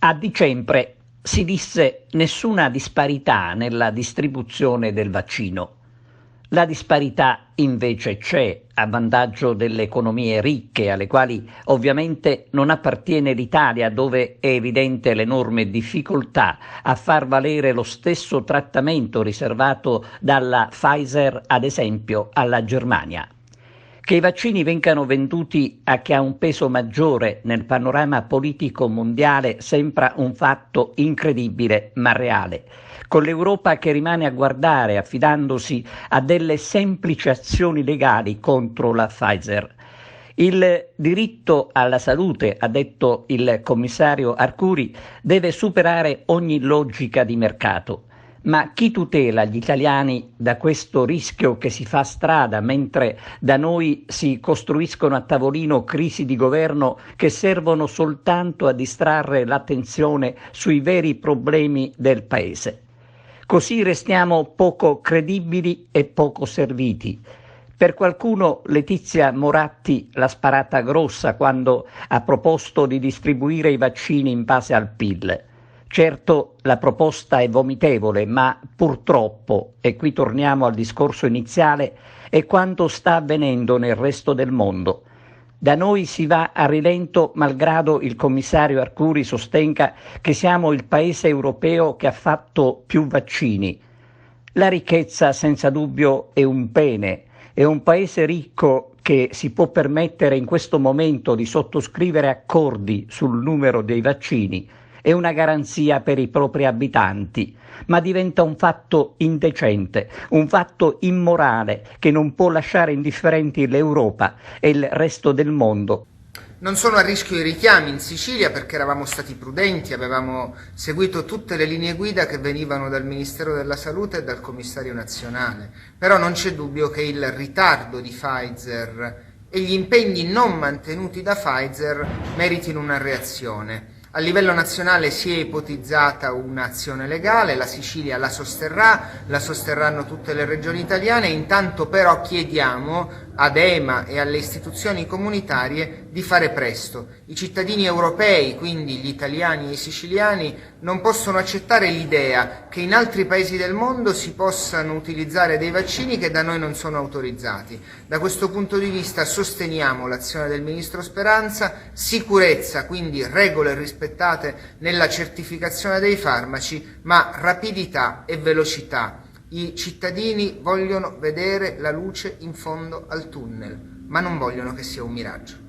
A dicembre si disse nessuna disparità nella distribuzione del vaccino. La disparità invece c'è a vantaggio delle economie ricche, alle quali ovviamente non appartiene l'Italia, dove è evidente l'enorme difficoltà a far valere lo stesso trattamento riservato dalla Pfizer, ad esempio, alla Germania. Che i vaccini vengano venduti a chi ha un peso maggiore nel panorama politico mondiale sembra un fatto incredibile ma reale, con l'Europa che rimane a guardare affidandosi a delle semplici azioni legali contro la Pfizer. Il diritto alla salute, ha detto il commissario Arcuri, deve superare ogni logica di mercato. Ma chi tutela gli italiani da questo rischio che si fa strada mentre da noi si costruiscono a tavolino crisi di governo che servono soltanto a distrarre l'attenzione sui veri problemi del Paese? Così restiamo poco credibili e poco serviti. Per qualcuno Letizia Moratti l'ha sparata grossa quando ha proposto di distribuire i vaccini in base al PIL. Certo, la proposta è vomitevole, ma purtroppo, e qui torniamo al discorso iniziale, è quanto sta avvenendo nel resto del mondo. Da noi si va a rilento malgrado il commissario Arcuri sostenga che siamo il paese europeo che ha fatto più vaccini. La ricchezza senza dubbio è un bene, è un paese ricco che si può permettere in questo momento di sottoscrivere accordi sul numero dei vaccini, è una garanzia per i propri abitanti, ma diventa un fatto indecente, un fatto immorale che non può lasciare indifferenti l'Europa e il resto del mondo. Non sono a rischio i richiami in Sicilia perché eravamo stati prudenti, avevamo seguito tutte le linee guida che venivano dal Ministero della Salute e dal Commissario nazionale. Però non c'è dubbio che il ritardo di Pfizer e gli impegni non mantenuti da Pfizer meritino una reazione. A livello nazionale si è ipotizzata un'azione legale, la Sicilia la sosterranno tutte le regioni italiane, intanto però chiediamo ad EMA e alle istituzioni comunitarie di fare presto. I cittadini europei, quindi gli italiani e i siciliani, non possono accettare l'idea che in altri paesi del mondo si possano utilizzare dei vaccini che da noi non sono autorizzati. Da questo punto di vista sosteniamo l'azione del Ministro Speranza, sicurezza, quindi regole rispettate nella certificazione dei farmaci, ma rapidità e velocità. I cittadini vogliono vedere la luce in fondo al tunnel, ma non vogliono che sia un miraggio.